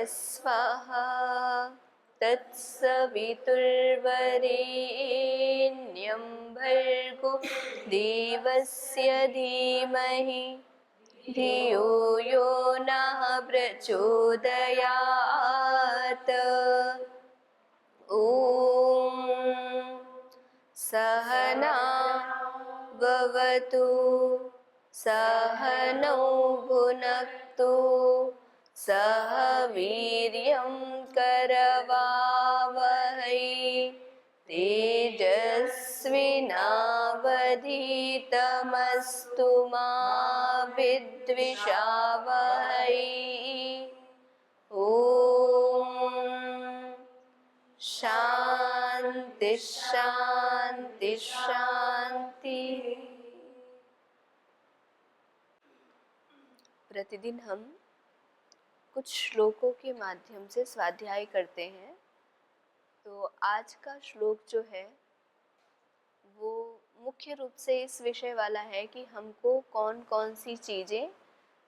स्वः तत्सवितुर्वरेण्यं भर्गो देवस्य धीमहि धियो यो नः प्रचोदयात्। ॐ सहना भवतु सहनौ भुनक्तु सह वीर्यं करवावहै तेजस्विनावधीतमस्तु मा विद्विषावहै। ॐ शांति शांति शांति। प्रतिदिन हम कुछ श्लोकों के माध्यम से स्वाध्याय करते हैं। तो आज का श्लोक जो है वो मुख्य रूप से इस विषय वाला है कि हमको कौन कौन सी चीज़ें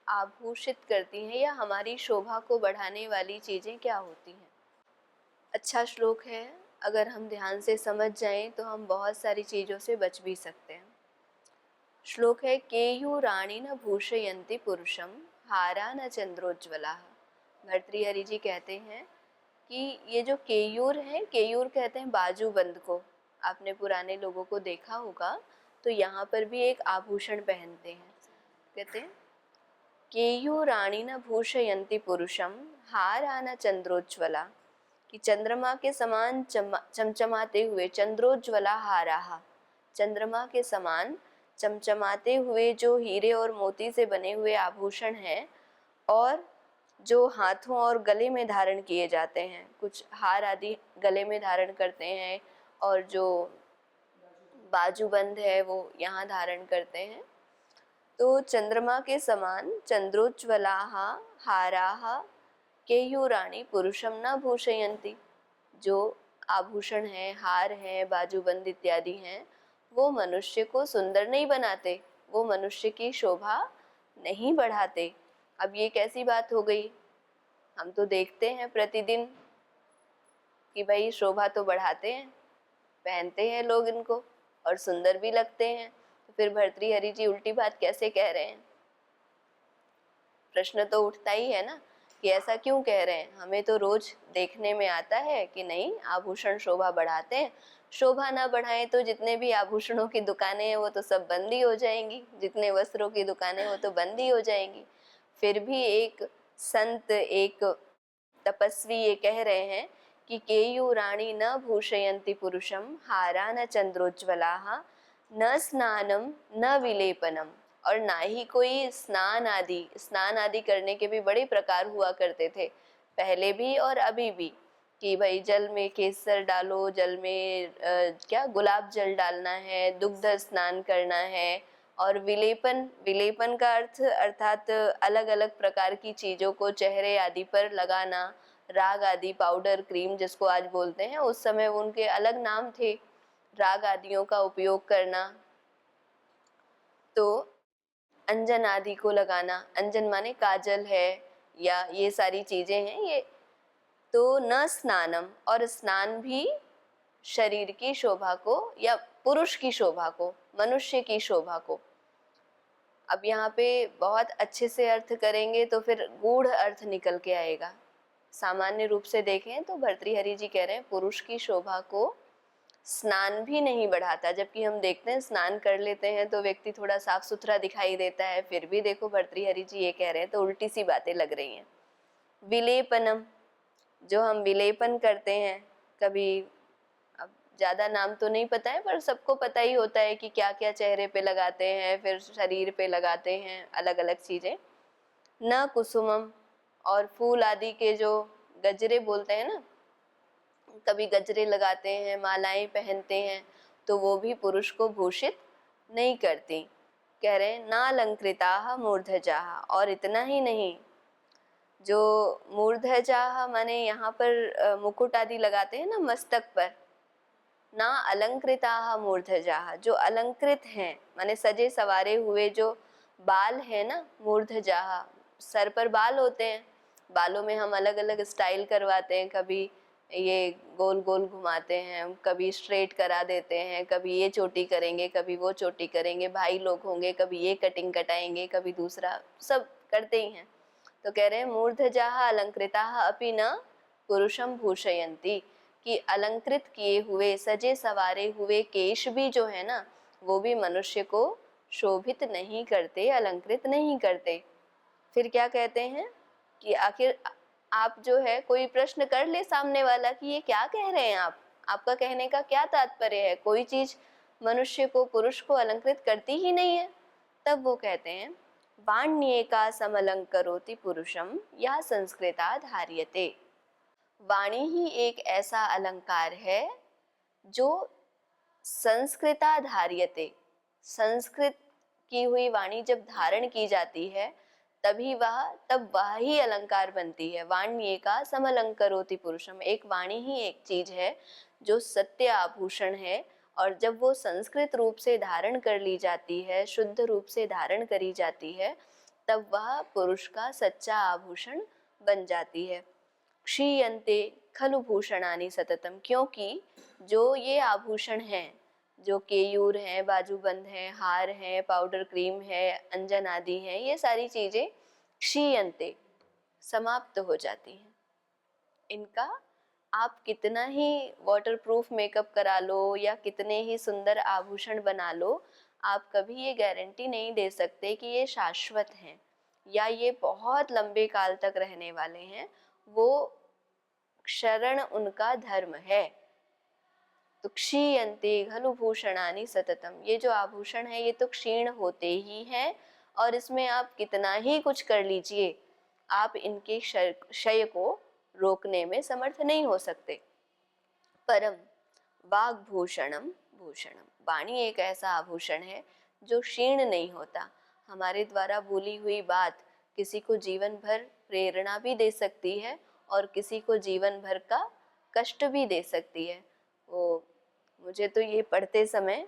आभूषित करती हैं या हमारी शोभा को बढ़ाने वाली चीज़ें क्या होती हैं। अच्छा श्लोक है, अगर हम ध्यान से समझ जाएं तो हम बहुत सारी चीज़ों से बच भी सकते हैं। श्लोक है केयूराणि न भूषयन्ति पुरुषम हारा न चंद्रोज्ज्वला। भर्तृहरि जी कहते हैं कि ये जो केयूर है, केयूर कहते हैं बाजूबंद को। आपने पुराने लोगों को देखा होगा तो यहाँ पर भी एक आभूषण पहनते हैं। कहते हैं केयूराणि न भूषयन्ति पुरुषम हारा न चंद्रोज्ज्वला, कि चंद्रमा के समान चमचमाते हुए चंद्रोज्ज्वला हाराहा, चंद्रमा के समान चमचमाते हुए जो हीरे और मोती से बने हुए आभूषण हैं और जो हाथों और गले में धारण किए जाते हैं, कुछ हार आदि गले में धारण करते हैं और जो बाजूबंद है वो यहाँ धारण करते हैं। तो चंद्रमा के समान चंद्रोज्ज्वलाः हाराः केयूराणि पुरुषम न भूषयन्ति, जो आभूषण हैं, हार हैं, बाजूबंद इत्यादि हैं, वो मनुष्य को सुंदर नहीं बनाते, वो मनुष्य की शोभा नहीं बढ़ाते। अब ये कैसी बात हो गई? हम तो देखते हैं प्रतिदिन कि भाई शोभा तो बढ़ाते हैं, पहनते हैं लोग इनको और सुंदर भी लगते हैं, तो फिर भर्तृहरि जी उल्टी बात कैसे कह रहे हैं? प्रश्न तो उठता ही है ना कि ऐसा क्यों कह रहे हैं। हमें तो रोज देखने में आता है कि नहीं, आभूषण शोभा बढ़ाते हैं। शोभा ना बढ़ाएं तो जितने भी आभूषणों की दुकानें हैं वो तो सब बंद ही हो जाएंगी, जितने वस्त्रों की दुकानें वो तो बंद ही हो जाएंगी। फिर भी एक संत, एक तपस्वी ये कह रहे हैं कि केयूराणि न भूषयन्ति पुरुषम हारा न चंद्रोज्ज्वलाः न स्नानम न विलेपनम, और ना ही कोई स्नान आदि करने के भी बड़े प्रकार हुआ करते थे पहले भी और अभी भी, कि भाई जल में केसर डालो, जल में क्या गुलाब जल डालना है, दुग्ध स्नान करना है, और विलेपन का अर्थ अर्थात अलग अलग प्रकार की चीज़ों को चेहरे आदि पर लगाना, राग आदि पाउडर क्रीम जिसको आज बोलते हैं, उस समय उनके अलग नाम थे, राग आदियों का उपयोग करना। तो अंजन आदि को लगाना, अंजन माने काजल है या ये सारी चीजें हैं ये। तो न स्नानम, और स्नान भी शरीर की शोभा को या पुरुष की शोभा को, मनुष्य की शोभा को। अब यहाँ पे बहुत अच्छे से अर्थ करेंगे तो फिर गूढ़ अर्थ निकल के आएगा। सामान्य रूप से देखें तो भर्तृहरि जी कह रहे हैं पुरुष की शोभा को स्नान भी नहीं बढ़ाता, जबकि हम देखते हैं स्नान कर लेते हैं तो व्यक्ति थोड़ा साफ सुथरा दिखाई देता है। फिर भी देखो भर्तृहरि जी ये कह रहे हैं तो उल्टी सी बातें लग रही हैं। विलेपनम, जो हम विलेपन करते हैं, कभी अब ज़्यादा नाम तो नहीं पता है पर सबको पता ही होता है कि क्या क्या चेहरे पे लगाते हैं, फिर शरीर पे लगाते हैं अलग अलग चीज़ें। न कुसुमम, और फूल आदि के जो गजरे बोलते हैं ना, कभी गजरे लगाते हैं, मालाएं पहनते हैं, तो वो भी पुरुष को भूषित नहीं करती। कह रहे हैं नालंकृताः मूर्धजाः, और इतना ही नहीं, जो मूर्धजाः माने यहाँ पर मुकुट आदि लगाते हैं ना मस्तक पर, ना अलंकृताः मूर्धजाः, जो अलंकृत हैं माने सजे सवारे हुए जो बाल है ना, मूर्धजाः सर पर बाल होते हैं, बालों में हम अलग अलग स्टाइल करवाते हैं, कभी ये गोल गोल घुमाते हैं, कभी स्ट्रेट करा देते हैं, कभी ये चोटी करेंगे, कभी वो चोटी करेंगे, भाई लोग होंगे कभी ये कटिंग कटाएंगे, कभी दूसरा, सब करते ही हैं। तो कह रहे हैं मूर्धजाः अलंकृताः अपि न पुरुषम भूषयन्ति, कि अलंकृत किए हुए सजे सवारे हुए केश भी जो है ना, वो भी मनुष्य को शोभित नहीं करते, अलंकृत नहीं करते। फिर क्या कहते हैं कि आखिर आप जो है, कोई प्रश्न कर ले सामने वाला कि ये क्या कह रहे हैं आप, आपका कहने का क्या तात्पर्य है, कोई चीज मनुष्य को, पुरुष को अलंकृत करती ही नहीं है। तब वो कहते हैं वाण्येका समलंकरोति पुरुषम या संस्कृता धार्यते। वाणी ही एक ऐसा अलंकार है जो संस्कृता धार्यते, संस्कृत की हुई वाणी जब धारण की जाती है तब वह ही अलंकार बनती है। वाण्येका समलंकरोति पुरुषम, एक वाणी ही एक चीज है जो सत्य आभूषण है, और जब वो संस्कृत रूप से धारण कर ली जाती है, शुद्ध रूप से धारण करी जाती है, तब वह पुरुष का सच्चा आभूषण बन जाती है। क्षीयन्ते खलु भूषणानि सततम, क्योंकि जो ये आभूषण हैं, जो केयूर हैं, बाजूबंद हैं, हार हैं, पाउडर क्रीम है, अंजन आदि हैं, ये सारी चीजें क्षीयन्ते, समाप्त हो जाती हैं। इनका आप कितना ही वाटरप्रूफ मेकअप करा लो या कितने ही सुंदर आभूषण बना लो, आप कभी ये गारंटी नहीं दे सकते कि ये शाश्वत हैं या ये बहुत लंबे काल तक रहने वाले हैं। वो क्षरण उनका धर्म है। तो क्षीयन्ते खलु भूषणानि सततम, ये जो आभूषण है ये तो क्षीण होते ही हैं, और इसमें आप कितना ही कुछ कर लीजिए, आप इनके क्षय को रोकने में समर्थ नहीं हो सकते। परम वाग्भूषणम भूषणम, वाणी एक ऐसा आभूषण है जो क्षीण नहीं होता। हमारे द्वारा बोली हुई बात किसी को जीवन भर प्रेरणा भी दे सकती है और किसी को जीवन भर का कष्ट भी दे सकती है। वो मुझे तो ये पढ़ते समय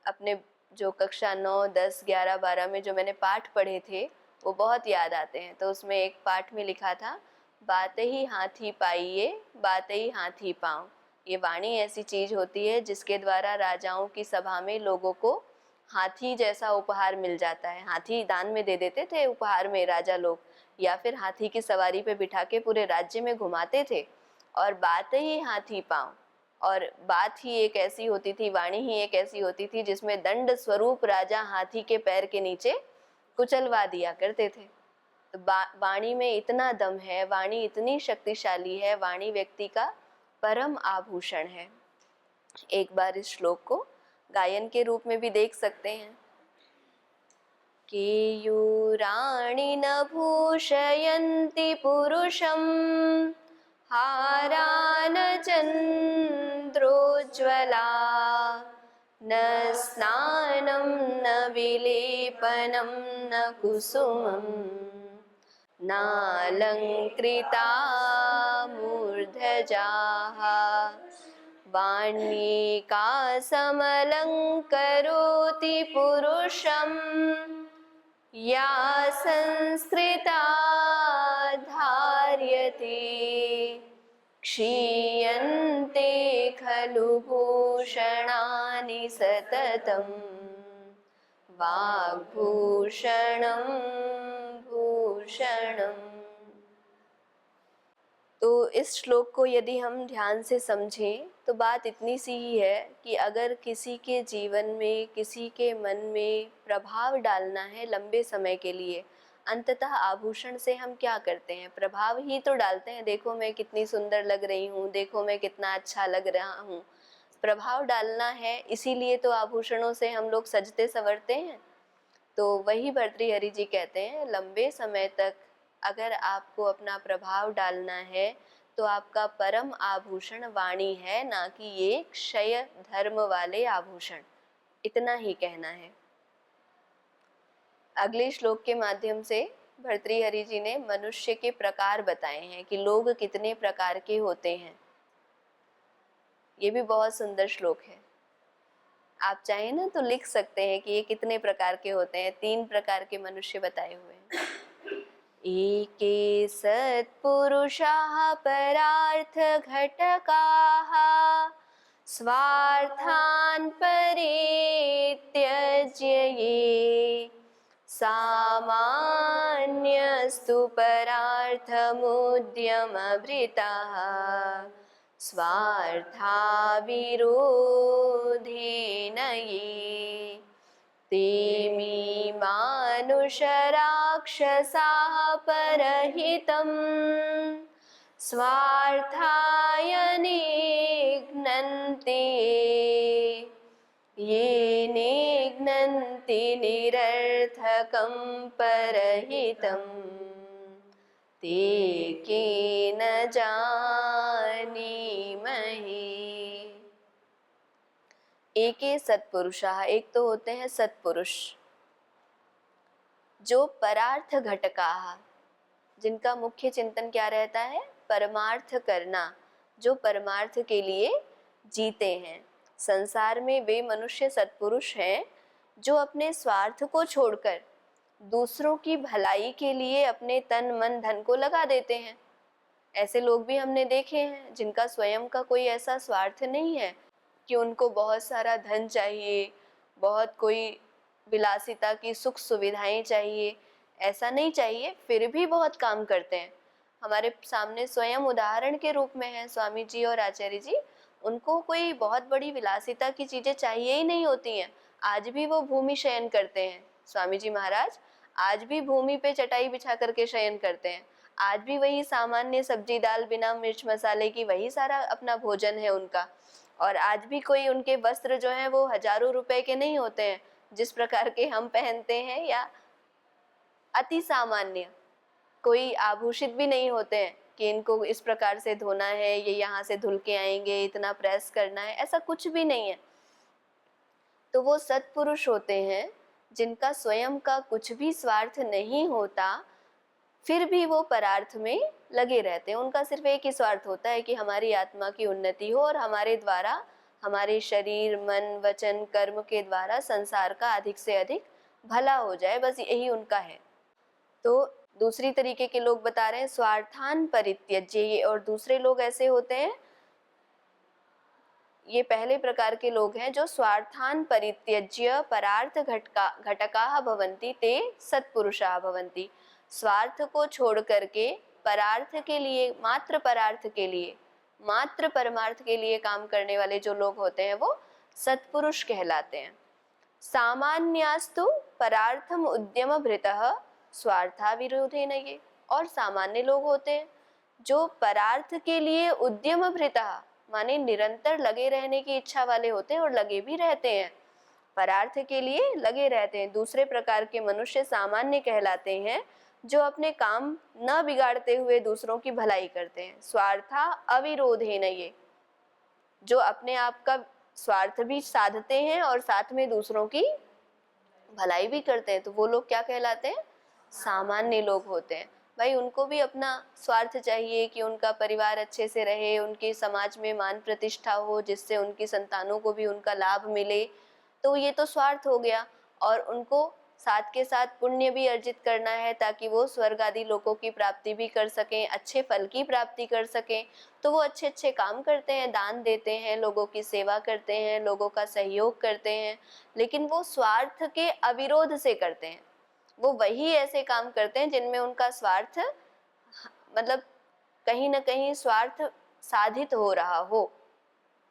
अपने जो कक्षा 9, 10, 11, 12 में जो मैंने पाठ पढ़े थे वो बहुत याद आते हैं। तो उसमें एक पाठ में लिखा था, बात ही हाथी पाइए, बात ही हाथी पाँव। ये वाणी ऐसी चीज होती है जिसके द्वारा राजाओं की सभा में लोगों को हाथी जैसा उपहार मिल जाता है। हाथी दान में दे देते थे उपहार में राजा लोग, या फिर हाथी की सवारी पे बिठा के पूरे राज्य में घुमाते थे। और बात ही हाथी पाँव, और बात ही एक ऐसी होती थी, वाणी ही एक ऐसी होती थी जिसमें दंड स्वरूप राजा हाथी के पैर के नीचे कुचलवा दिया करते थे। तो वाणी में इतना दम है, वाणी इतनी शक्तिशाली है, वाणी व्यक्ति का परम आभूषण है। एक बार इस श्लोक को गायन के रूप में भी देख सकते हैं। केयूराणि न भूषयन्ति पुरुषं, हारान चन्द्रोज्ज्वला, न स्नानं न विलेपनं न कुसुमं, नालङ्कृता मूर्धजाः, वाण्येका समलङ्करोति पुरुषं, या संस्कृता धार्यते। क्षीयन्ते खलु भूषणानि सततं, वाग्भूषणं भूषणम्। तो इस श्लोक को यदि हम ध्यान से समझें तो बात इतनी सी ही है कि अगर किसी के जीवन में, किसी के मन में प्रभाव डालना है लंबे समय के लिए, अंततः आभूषण से हम क्या करते हैं, प्रभाव ही तो डालते हैं। देखो मैं कितनी सुंदर लग रही हूँ, देखो मैं कितना अच्छा लग रहा हूँ, प्रभाव डालना है, इसीलिए तो आभूषणों से हम लोग सजते संवरते हैं। तो वही भर्तृहरि जी कहते हैं, लंबे समय तक अगर आपको अपना प्रभाव डालना है तो आपका परम आभूषण वाणी है, ना कि ये क्षय धर्म वाले आभूषण। इतना ही कहना है। अगले श्लोक के माध्यम से भर्तृहरि जी ने मनुष्य के प्रकार बताए हैं कि लोग कितने प्रकार के होते हैं। ये भी बहुत सुंदर श्लोक है। आप चाहें ना तो लिख सकते हैं कि ये कितने प्रकार के होते हैं। 3 प्रकार के मनुष्य बताए हुए हैं। एके सत्पुरुषाः परार्थघटकाः स्वार्थान् परित्यज्य ये सामान्यस्तु परार्थमुद्यमभृताः स्वार्थाविरोधेन ये तेमी मानुषराक्षसाः परहितं स्वार्थाय निघ्नन्ति ये निघ्नन्ति निरर्थकं परहितं ते केन जानीमहि। एके सत्पुरुषाः, एक तो होते हैं सत्पुरुष जो परार्थ घटकाः, जिनका मुख्य चिंतन क्या रहता है, परमार्थ करना, जो परमार्थ के लिए जीते हैं। संसार में वे मनुष्य सत्पुरुष हैं जो अपने स्वार्थ को छोड़कर दूसरों की भलाई के लिए अपने तन मन धन को लगा देते हैं। ऐसे लोग भी हमने देखे हैं जिनका स्वयं का कोई ऐसा स्वार्थ नहीं है कि उनको बहुत सारा धन चाहिए, बहुत कोई विलासिता की सुख सुविधाएं चाहिए, ऐसा नहीं चाहिए, फिर भी बहुत काम करते हैं। हमारे सामने स्वयं उदाहरण के रूप में है स्वामी जी और आचार्य जी। उनको कोई बहुत बड़ी विलासिता की चीज़ें चाहिए ही नहीं होती हैं, आज भी वो भूमि शयन करते हैं। स्वामी जी महाराज आज भी भूमि पे चटाई बिछा करके शयन करते हैं, आज भी वही सामान्य सब्जी दाल बिना मिर्च मसाले की, वही सारा अपना भोजन है उनका। और आज भी कोई उनके वस्त्र जो हैं वो हजारों रुपए के नहीं होते हैं जिस प्रकार के हम पहनते हैं, या अति सामान्य, कोई आभूषित भी नहीं होते हैं कि इनको इस प्रकार से धोना है, ये यहाँ से धुल के आएंगे, इतना प्रेस करना है, ऐसा कुछ भी नहीं है। तो वो सत्पुरुष होते हैं जिनका स्वयं का कुछ भी स्वार्थ नहीं होता, फिर भी वो परार्थ में लगे रहते हैं। उनका सिर्फ एक ही स्वार्थ होता है कि हमारी आत्मा की उन्नति हो और हमारे द्वारा, हमारे शरीर मन वचन कर्म के द्वारा संसार का अधिक से अधिक भला हो जाए, बस यही उनका है। तो दूसरी तरीके के लोग बता रहे हैं स्वार्थान परित्यज्य, ये और दूसरे लोग ऐसे होते हैं, ये पहले प्रकार के लोग हैं जो स्वार्थान परित्यज्य परार्थ घटकाः भवन्ति ते सत्पुरुषाः भवन्ति। स्वार्थ को छोड़ करके परार्थ के लिए, मात्र परार्थ के लिए, मात्र परमार्थ के लिए काम करने वाले जो लोग होते हैं वो सत्पुरुष कहलाते हैं। सामान्यास्तु परार्थम उद्यम भृतः स्वार्था विरोधेन ये, और सामान्य लोग होते हैं जो परार्थ के लिए उद्यम भृतः माने निरंतर लगे रहने की इच्छा वाले होते हैं और लगे भी रहते हैं, परार्थ के लिए लगे रहते हैं। दूसरे प्रकार के मनुष्य सामान्य कहलाते हैं जो अपने काम न बिगाड़ते हुए दूसरों की भलाई करते हैं। स्वार्था अविरोधेन ये, जो अपने आप का स्वार्थ भी साधते हैं और साथ में दूसरों की भलाई भी करते हैं, तो वो लोग क्या कहलाते हैं, सामान्य लोग होते हैं। भाई उनको भी अपना स्वार्थ चाहिए कि उनका परिवार अच्छे से रहे, उनके समाज में मान प्रतिष्ठा हो, जिससे उनकी संतानों को भी उनका लाभ मिले, तो ये तो स्वार्थ हो गया। और उनको साथ के साथ पुण्य भी अर्जित करना है ताकि वो स्वर्ग आदि लोकों की प्राप्ति भी कर सकें, अच्छे फल की प्राप्ति कर सकें, तो वो अच्छे अच्छे काम करते हैं, दान देते हैं, लोगों की सेवा करते हैं, लोगों का सहयोग करते हैं, लेकिन वो स्वार्थ के अविरोध से करते हैं। वो वही ऐसे काम करते हैं जिनमें उनका स्वार्थ, मतलब कहीं ना कहीं स्वार्थ साधित हो रहा हो।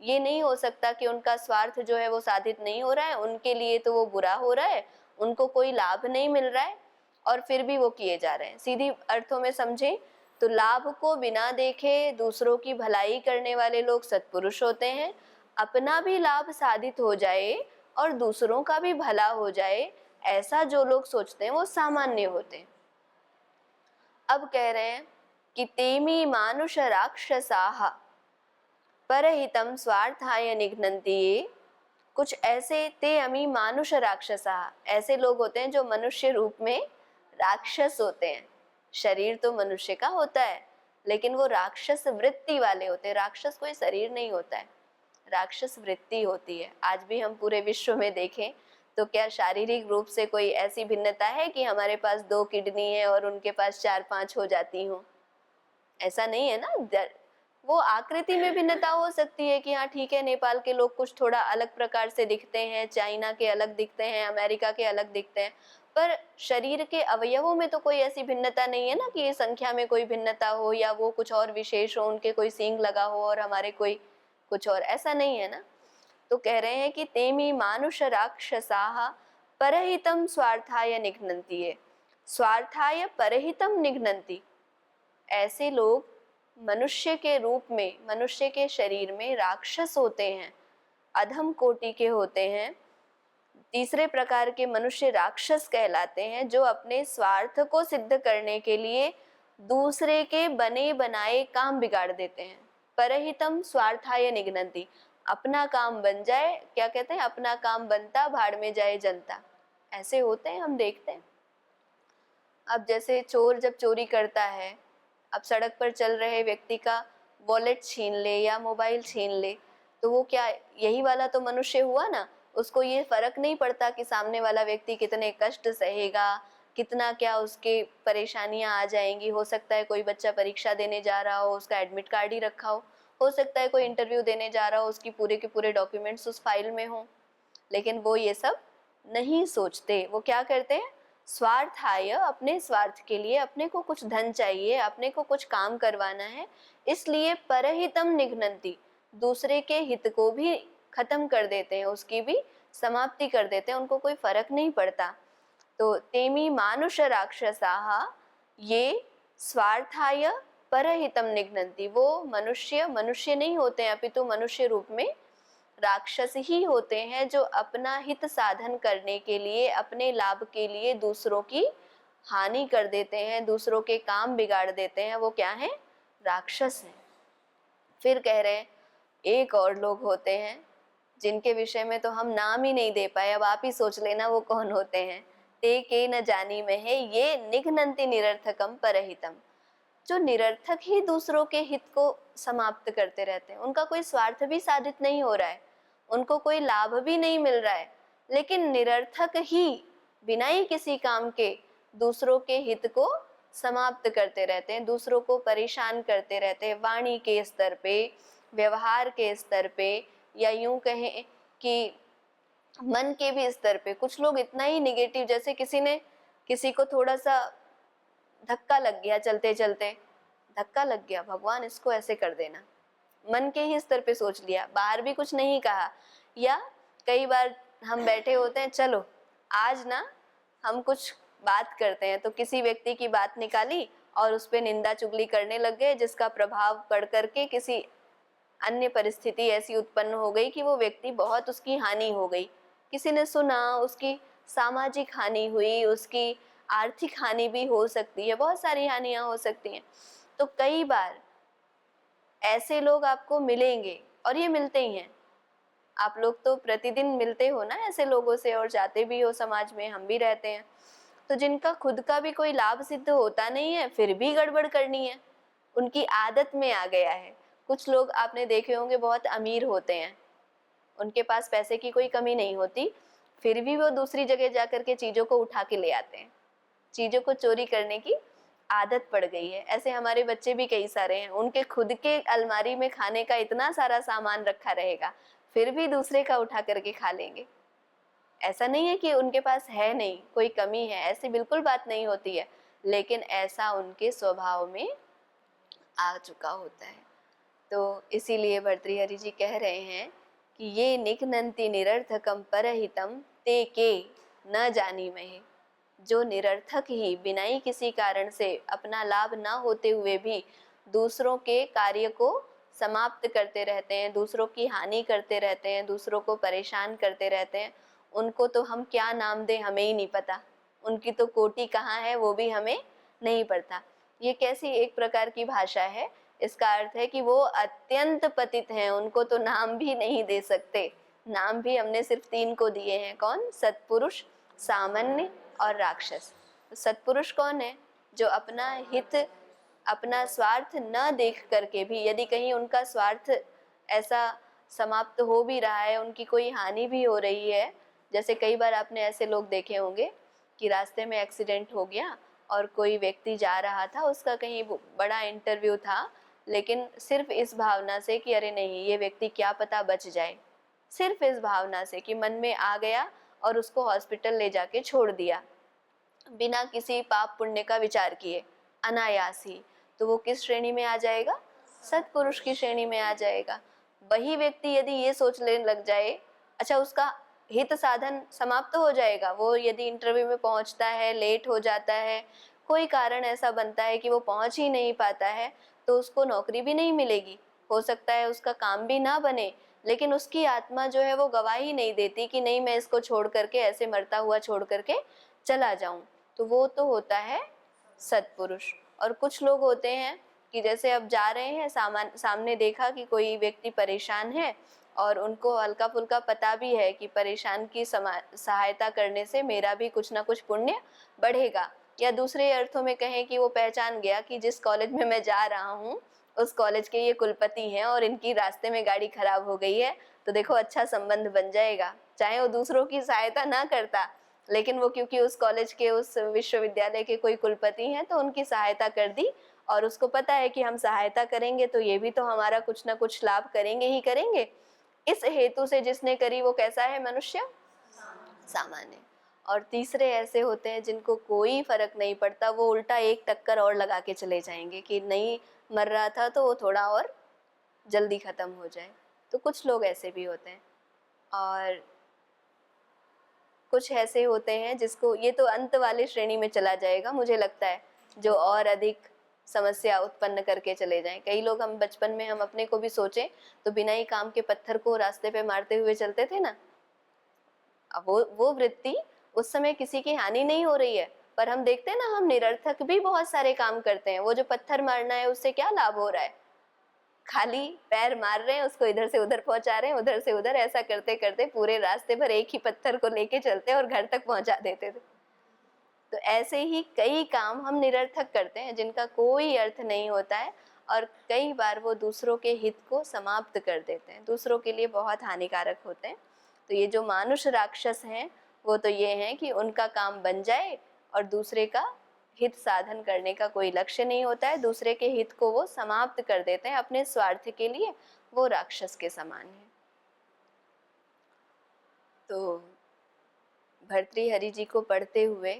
ये नहीं हो सकता कि उनका स्वार्थ जो है वो साधित नहीं हो रहा है, उनके लिए तो वो बुरा हो रहा है, उनको कोई लाभ नहीं मिल रहा है और फिर भी वो किए जा रहे हैं। सीधी अर्थों में समझें तो लाभ को बिना देखे दूसरों की भलाई करने वाले लोग सत्पुरुष होते हैं। अपना भी लाभ साधित हो जाए और दूसरों का भी भला हो जाए, ऐसा जो लोग सोचते हैं वो सामान्य होते हैं। अब कह रहे हैं कि तेमी मानुष राक्षसाः परहितम स्वार्थाय निघ्नन्ति। कुछ ऐसे ते अमी मानुष राक्षसाः, ऐसे लोग होते हैं जो मनुष्य रूप में राक्षस होते हैं। शरीर तो मनुष्य का होता है लेकिन वो राक्षस वृत्ति वाले होते हैं। राक्षस कोई शरीर नहीं होता है, राक्षस वृत्ति होती है। आज भी हम पूरे विश्व में देखें तो क्या शारीरिक रूप से कोई ऐसी भिन्नता है कि हमारे पास 2 किडनी है और उनके पास 4-5 हो जाती हों? ऐसा नहीं है ना। वो आकृति में भिन्नता हो सकती है कि हाँ ठीक है, नेपाल के लोग कुछ थोड़ा अलग प्रकार से दिखते हैं, चाइना के अलग दिखते हैं, अमेरिका के अलग दिखते हैं, पर शरीर के अवयवों में तो कोई ऐसी भिन्नता नहीं है ना कि ये संख्या में कोई भिन्नता हो या वो कुछ और विशेष हो, उनके कोई सींग लगा हो और हमारे कोई कुछ और, ऐसा नहीं है ना। तो कह रहे हैं कि तेमी मानुष राक्षसाः परहितम स्वार्थाय निघ्नन्ति है, स्वार्थाय परहितम निघ्नन्ति। ऐसे लोग मनुष्य के रूप में, मनुष्य के शरीर में राक्षस होते हैं, अधम कोटि के होते हैं। तीसरे प्रकार के मनुष्य राक्षस कहलाते हैं, जो अपने स्वार्थ को सिद्ध करने के लिए दूसरे के बने बनाए काम बिगाड़ देते हैं। परहितम स्वार्थाय निघ्नन्ति, अपना काम बन जाए, क्या कहते हैं, अपना काम बनता भाड़ में जाए जनता, ऐसे होते हैं, हम देखते हैं। अब जैसे चोर जब चोरी करता है, अब सड़क पर चल रहे व्यक्ति का वॉलेट छीन ले या मोबाइल छीन ले, तो वो क्या, यही वाला तो मनुष्य हुआ ना। उसको ये फर्क नहीं पड़ता कि सामने वाला व्यक्ति कितने कष्ट सहेगा, कितना क्या उसके परेशानियां आ जाएंगी। हो सकता है कोई बच्चा परीक्षा देने जा रहा हो, उसका एडमिट कार्ड ही रखा हो सकता है कोई इंटरव्यू देने जा रहा हो, उसकी पूरे के पूरे डॉक्यूमेंट्स उस फाइल में हो, लेकिन वो ये सब नहीं सोचते। वो क्या करते हैं, स्वार्थाय, अपने स्वार्थ के लिए, अपने को कुछ धन चाहिए, अपने को कुछ काम करवाना है, इसलिए परहितम निघ्नन्ति, दूसरे के हित को भी खत्म कर देते हैं, उसकी भी समाप्ति कर देते हैं, उनको कोई फर्क नहीं पड़ता। तो तेमी मानुष राक्षसाः, ये स्वार्थाय परहितम निघ्नन्ति, वो मनुष्य नहीं होते हैं, अपितु मनुष्य रूप में राक्षस ही होते हैं, जो अपना हित साधन करने के लिए, अपने लाभ के लिए दूसरों की हानि कर देते हैं, दूसरों के काम बिगाड़ देते हैं, वो क्या है, राक्षस हैं। फिर कह रहे हैं एक और लोग होते हैं जिनके विषय में तो हम नाम ही नहीं दे पाए, अब आप ही सोच लेना वो कौन होते हैं। ते के न जानी में है, ये निघ्नन्ति निरर्थकम परहितम, जो निरर्थक ही दूसरों के हित को समाप्त करते रहते हैं। उनका कोई स्वार्थ भी साधित नहीं हो रहा है, उनको कोई लाभ भी नहीं मिल रहा है, लेकिन निरर्थक ही, बिना ही किसी काम के दूसरों के हित को समाप्त करते रहते हैं, दूसरों को परेशान करते रहते हैं, वाणी के स्तर पे, व्यवहार के स्तर पे, या यूं कहें कि मन के भी स्तर पे। कुछ लोग इतना ही निगेटिव, जैसे किसी ने, किसी को थोड़ा सा धक्का लग गया, चलते चलते धक्का लग गया, भगवान इसको ऐसे कर देना, मन के ही स्तर पे सोच लिया, बाहर भी कुछ नहीं कहा। या कई बार हम बैठे होते हैं, चलो आज ना हम कुछ बात करते हैं, तो किसी व्यक्ति की बात निकाली और उस पर निंदा चुगली करने लग गए, जिसका प्रभाव पड़ करके किसी अन्य परिस्थिति ऐसी उत्पन्न हो गई कि वो व्यक्ति बहुत, उसकी हानि हो गई। किसी ने सुना, उसकी सामाजिक हानि हुई, उसकी आर्थिक हानि भी हो सकती है, बहुत सारी हानियां हो सकती हैं। तो कई बार ऐसे लोग आपको मिलेंगे, और ये मिलते ही हैं। आप लोग तो प्रतिदिन मिलते हो ना ऐसे लोगों से, और जाते भी हो समाज में, हम भी रहते हैं। तो जिनका खुद का भी कोई लाभ सिद्ध होता नहीं है, फिर भी गड़बड़ करनी है, उनकी आदत में आ गया है। कुछ लोग आपने देखे होंगे बहुत अमीर होते हैं, उनके पास पैसे की कोई कमी नहीं होती, फिर भी वो दूसरी जगह जाकर के चीज़ों को उठा के ले आते हैं, चीज़ों को चोरी करने की आदत पड़ गई है। ऐसे हमारे बच्चे भी कई सारे हैं, उनके खुद के अलमारी में खाने का इतना सारा सामान रखा रहेगा, फिर भी दूसरे का उठा करके खा लेंगे। ऐसा नहीं है कि उनके पास है नहीं, कोई कमी है, ऐसी बिल्कुल बात नहीं होती है, लेकिन ऐसा उनके स्वभाव में आ चुका होता है। तो इसीलिए भर्तृहरि जी कह रहे हैं कि ये निघ्नन्ति निरर्थकम परहितम ते के न जानी महे, जो निरर्थक ही, बिना ही किसी कारण से, अपना लाभ ना होते हुए भी दूसरों के कार्य को समाप्त करते रहते हैं, दूसरों की हानि करते रहते हैं, दूसरों को परेशान करते रहते हैं, उनको तो हम क्या नाम दें हमें ही नहीं पता, उनकी तो कोटि कहाँ है वो भी हमें नहीं पता। ये कैसी एक प्रकार की भाषा है, इसका अर्थ है कि वो अत्यंत पतित हैं, उनको तो नाम भी नहीं दे सकते। नाम भी हमने सिर्फ 3 को दिए हैं, कौन, सत्पुरुष, सामान्य और राक्षस। तो सत्पुरुष कौन है, जो अपना हित, अपना स्वार्थ न देख करके भी, यदि कहीं उनका स्वार्थ ऐसा समाप्त हो भी रहा है, उनकी कोई हानि भी हो रही है, जैसे कई बार आपने ऐसे लोग देखे होंगे कि रास्ते में एक्सीडेंट हो गया और कोई व्यक्ति जा रहा था, उसका कहीं बड़ा इंटरव्यू था, लेकिन सिर्फ इस भावना से कि अरे नहीं ये व्यक्ति क्या पता बच जाए, सिर्फ इस भावना से कि मन में आ गया और उसको हॉस्पिटल ले जाके छोड़ दिया बिना किसी पाप पुण्य का विचार किए, अनायास ही, तो वो किस श्रेणी में आ जाएगा? सत्पुरुष की श्रेणी में आ जाएगा। वही व्यक्ति यदि ये सोच लेने लग जाए, अच्छा उसका हित साधन समाप्त हो जाएगा, वो यदि इंटरव्यू में पहुंचता है, लेट हो जाता है, कोई कारण ऐसा बनता है कि वो पहुंच ही नहीं पाता है, तो उसको नौकरी भी नहीं मिलेगी, हो सकता है उसका काम भी ना बने, लेकिन उसकी आत्मा जो है वो गवाही नहीं देती कि नहीं मैं इसको छोड़ करके, ऐसे मरता हुआ छोड़ करके चला जाऊं, तो वो तो होता है सत्पुरुष। और कुछ लोग होते हैं कि जैसे अब जा रहे हैं, सामने देखा कि कोई व्यक्ति परेशान है और उनको हल्का फुल्का पता भी है कि परेशान की सहायता करने से मेरा भी कुछ ना कुछ पुण्य बढ़ेगा, या दूसरे अर्थों में कहें कि वो पहचान गया कि जिस कॉलेज में मैं जा रहा हूँ उस कॉलेज के ये कुलपति हैं और इनकी रास्ते में गाड़ी खराब हो गई है, तो देखो अच्छा संबंध बन जाएगा, चाहे वो दूसरों की सहायता ना करता, लेकिन वो क्योंकि उस कॉलेज के, उस विश्वविद्यालय के कोई कुलपति हैं तो उनकी सहायता कर दी, और उसको पता है कि हम सहायता करेंगे तो ये भी तो हमारा कुछ ना कुछ लाभ करेंगे ही करेंगे। इस हेतु से जिसने करी वो कैसा है मनुष्य? सामान्य। और तीसरे ऐसे होते हैं जिनको कोई फर्क नहीं पड़ता, वो उल्टा एक टक्कर और लगा के चले जाएंगे कि नहीं मर रहा था तो वो थोड़ा और जल्दी खत्म हो जाए, तो कुछ लोग ऐसे भी होते हैं। और कुछ ऐसे होते हैं जिसको, ये तो अंत वाली श्रेणी में चला जाएगा मुझे लगता है, जो और अधिक समस्या उत्पन्न करके चले जाएं। कई लोग, हम बचपन में हम अपने को भी सोचें तो बिना ही काम के पत्थर को रास्ते पे मारते हुए चलते थे ना, अब वो वृत्ति उस समय किसी की हानि नहीं हो रही है, पर हम देखते हैं ना, हम निरर्थक भी बहुत सारे काम करते हैं, वो जो पत्थर मारना है उससे क्या लाभ हो रहा है? खाली पैर मार रहे हैं, उसको इधर से उधर पहुंचा रहे हैं, उधर से उधर, ऐसा करते करते पूरे रास्ते भर एक ही पत्थर को लेके चलते और घर तक पहुंचा देते थे। तो ऐसे ही कई काम हम निरर्थक करते हैं जिनका कोई अर्थ नहीं होता है, और कई बार वो दूसरों के हित को समाप्त कर देते हैं, दूसरों के लिए बहुत हानिकारक होते हैं। तो ये जो मानुष राक्षस हैं वो तो ये हैं कि उनका काम बन जाए और दूसरे का हित साधन करने का कोई लक्ष्य नहीं होता है, दूसरे के हित को वो समाप्त कर देते हैं अपने स्वार्थ के लिए, वो राक्षस के समान है। तो भर्तृहरि जी को पढ़ते हुए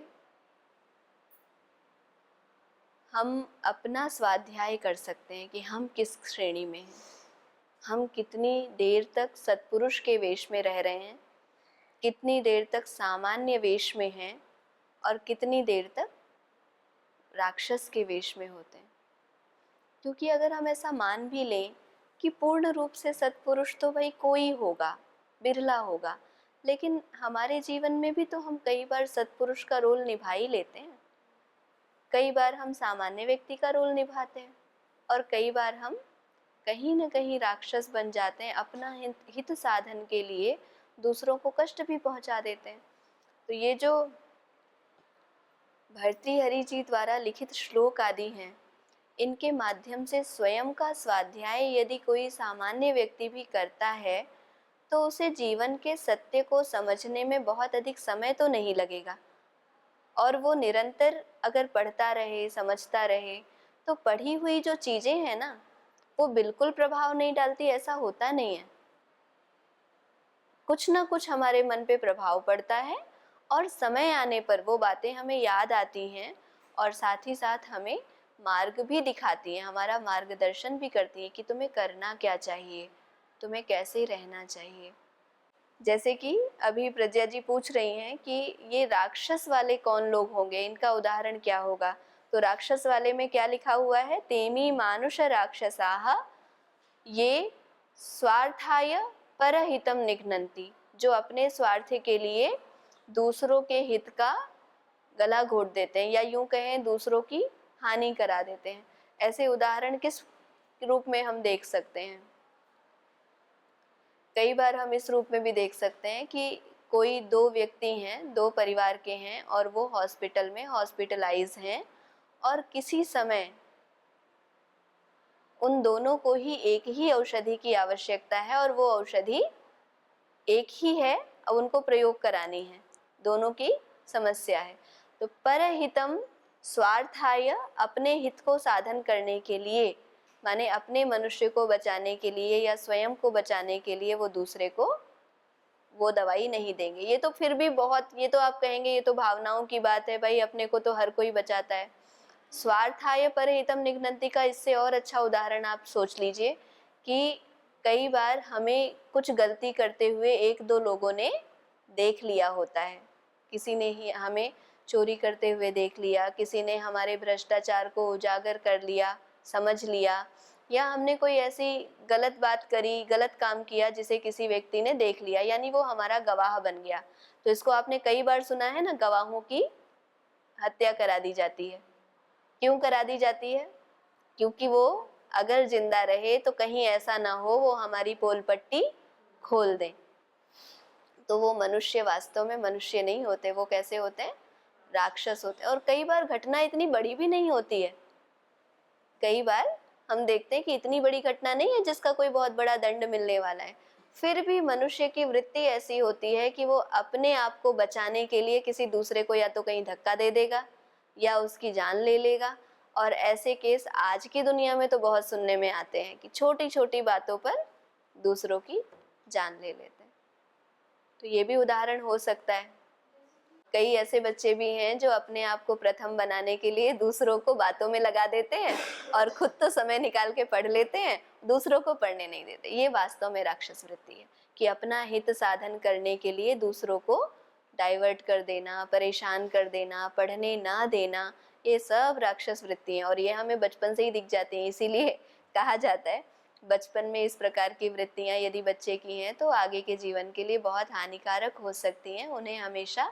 हम अपना स्वाध्याय कर सकते हैं कि हम किस श्रेणी में हैं, हम कितनी देर तक सत्पुरुष के वेश में रह रहे हैं, कितनी देर तक सामान्य वेश में हैं, और कितनी देर तक राक्षस के वेश में होते हैं। क्योंकि अगर हम ऐसा मान भी लें कि पूर्ण रूप से सत्पुरुष तो भाई कोई होगा, बिरला होगा, लेकिन हमारे जीवन में भी तो हम कई बार सत्पुरुष का रोल निभा ही लेते हैं, कई बार हम सामान्य व्यक्ति का रोल निभाते हैं, और कई बार हम कहीं न कहीं राक्षस बन जाते हैं, अपना हित साधन के लिए दूसरों को कष्ट भी पहुंचा देते हैं। तो ये जो भर्तृहरि जी द्वारा लिखित श्लोक आदि हैं, इनके माध्यम से स्वयं का स्वाध्याय यदि कोई सामान्य व्यक्ति भी करता है तो उसे जीवन के सत्य को समझने में बहुत अधिक समय तो नहीं लगेगा, और वो निरंतर अगर पढ़ता रहे, समझता रहे, तो पढ़ी हुई जो चीज़ें हैं ना, वो बिल्कुल प्रभाव नहीं डालती, ऐसा होता नहीं है। कुछ ना कुछ हमारे मन पे प्रभाव पड़ता है, और समय आने पर वो बातें हमें याद आती हैं, और साथ ही साथ हमें मार्ग भी दिखाती हैं, हमारा मार्गदर्शन भी करती है कि तुम्हें करना क्या चाहिए, तुम्हें कैसे रहना चाहिए। जैसे कि अभी प्रज्ञा जी पूछ रही हैं कि ये राक्षस वाले कौन लोग होंगे, इनका उदाहरण क्या होगा। तो राक्षस वाले में क्या लिखा हुआ है? तेमी मानुष राक्षसाः ये स्वार्थाय परहितम निघ्नन्ति, जो अपने स्वार्थ के लिए दूसरों के हित का गला घोट देते हैं, या यूं कहें दूसरों की हानि करा देते हैं। ऐसे उदाहरण किस रूप में हम देख सकते हैं? कई बार हम इस रूप में भी देख सकते हैं कि कोई दो व्यक्ति हैं, दो परिवार के हैं, और वो हॉस्पिटल में हॉस्पिटलाइज हैं, और किसी समय उन दोनों को ही एक ही औषधि की आवश्यकता है, और वो औषधि एक ही है, अब उनको प्रयोग करानी है, दोनों की समस्या है। तो परहितम स्वार्थाय, अपने हित को साधन करने के लिए, माने अपने मनुष्य को बचाने के लिए या स्वयं को बचाने के लिए वो दूसरे को वो दवाई नहीं देंगे। ये तो फिर भी बहुत, ये तो आप कहेंगे ये तो भावनाओं की बात है भाई, अपने को तो हर कोई बचाता है। स्वार्थाय परहितम निघ्नन्ति का इससे और अच्छा उदाहरण आप सोच लीजिए कि कई बार हमें कुछ गलती करते हुए एक दो लोगों ने देख लिया होता है, किसी ने ही हमें चोरी करते हुए देख लिया, किसी ने हमारे भ्रष्टाचार को उजागर कर लिया, समझ लिया, या हमने कोई ऐसी गलत बात करी, गलत काम किया जिसे किसी व्यक्ति ने देख लिया, यानी वो हमारा गवाह बन गया। तो इसको आपने कई बार सुना है ना, गवाहों की हत्या करा दी जाती है। क्यों करा दी जाती है? क्योंकि वो अगर जिंदा रहे तो कहीं ऐसा ना हो वो हमारी पोल पट्टी खोल दें। तो वो मनुष्य वास्तव में मनुष्य नहीं होते, वो कैसे होते हैं? राक्षस होते हैं। और कई बार घटना इतनी बड़ी भी नहीं होती है, कई बार हम देखते हैं कि इतनी बड़ी घटना नहीं है जिसका कोई बहुत बड़ा दंड मिलने वाला है, फिर भी मनुष्य की वृत्ति ऐसी होती है कि वो अपने आप को बचाने के लिए किसी दूसरे को या तो कहीं धक्का दे देगा या उसकी जान ले लेगा। और ऐसे केस आज की दुनिया में तो बहुत सुनने में आते हैं कि छोटी छोटी बातों पर दूसरों की जान ले लेते हैं। तो ये भी उदाहरण हो सकता है। कई ऐसे बच्चे भी हैं जो अपने आप को प्रथम बनाने के लिए दूसरों को बातों में लगा देते हैं और खुद तो समय निकाल के पढ़ लेते हैं, दूसरों को पढ़ने नहीं देते। ये वास्तव में राक्षस वृत्ति है कि अपना हित साधन करने के लिए दूसरों को डाइवर्ट कर देना, परेशान कर देना, पढ़ने ना देना, ये सब राक्षस वृत्ति हैं। और ये हमें बचपन से ही दिख जाती हैं। इसीलिए कहा जाता है बचपन में इस प्रकार की वृत्तियां यदि बच्चे की हैं तो आगे के जीवन के लिए बहुत हानिकारक हो सकती हैं। उन्हें हमेशा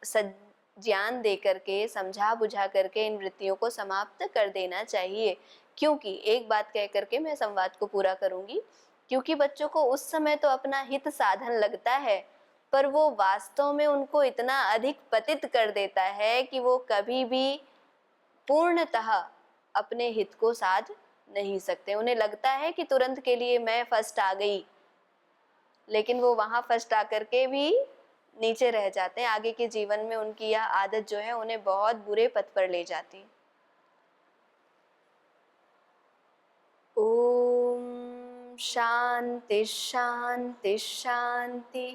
ज्ञान दे करके, समझा बुझा करके इन वृत्तियों को समाप्त कर देना चाहिए। क्योंकि एक बात कह करके मैं संवाद को पूरा करूंगी, क्योंकि बच्चों को उस समय तो अपना हित साधन लगता है, पर वो वास्तव में उनको इतना अधिक पतित कर देता है कि वो कभी भी पूर्णतः अपने हित को साध नहीं सकते। उन्हें लगता है कि तुरंत के लिए मैं फर्स्ट आ गई, लेकिन वो वहां फर्स्ट आकर के भी नीचे रह जाते हैं। आगे के जीवन में उनकी यह आदत जो है उन्हें बहुत बुरे पथ पर ले जाती है। ओम शांति शांति शांति।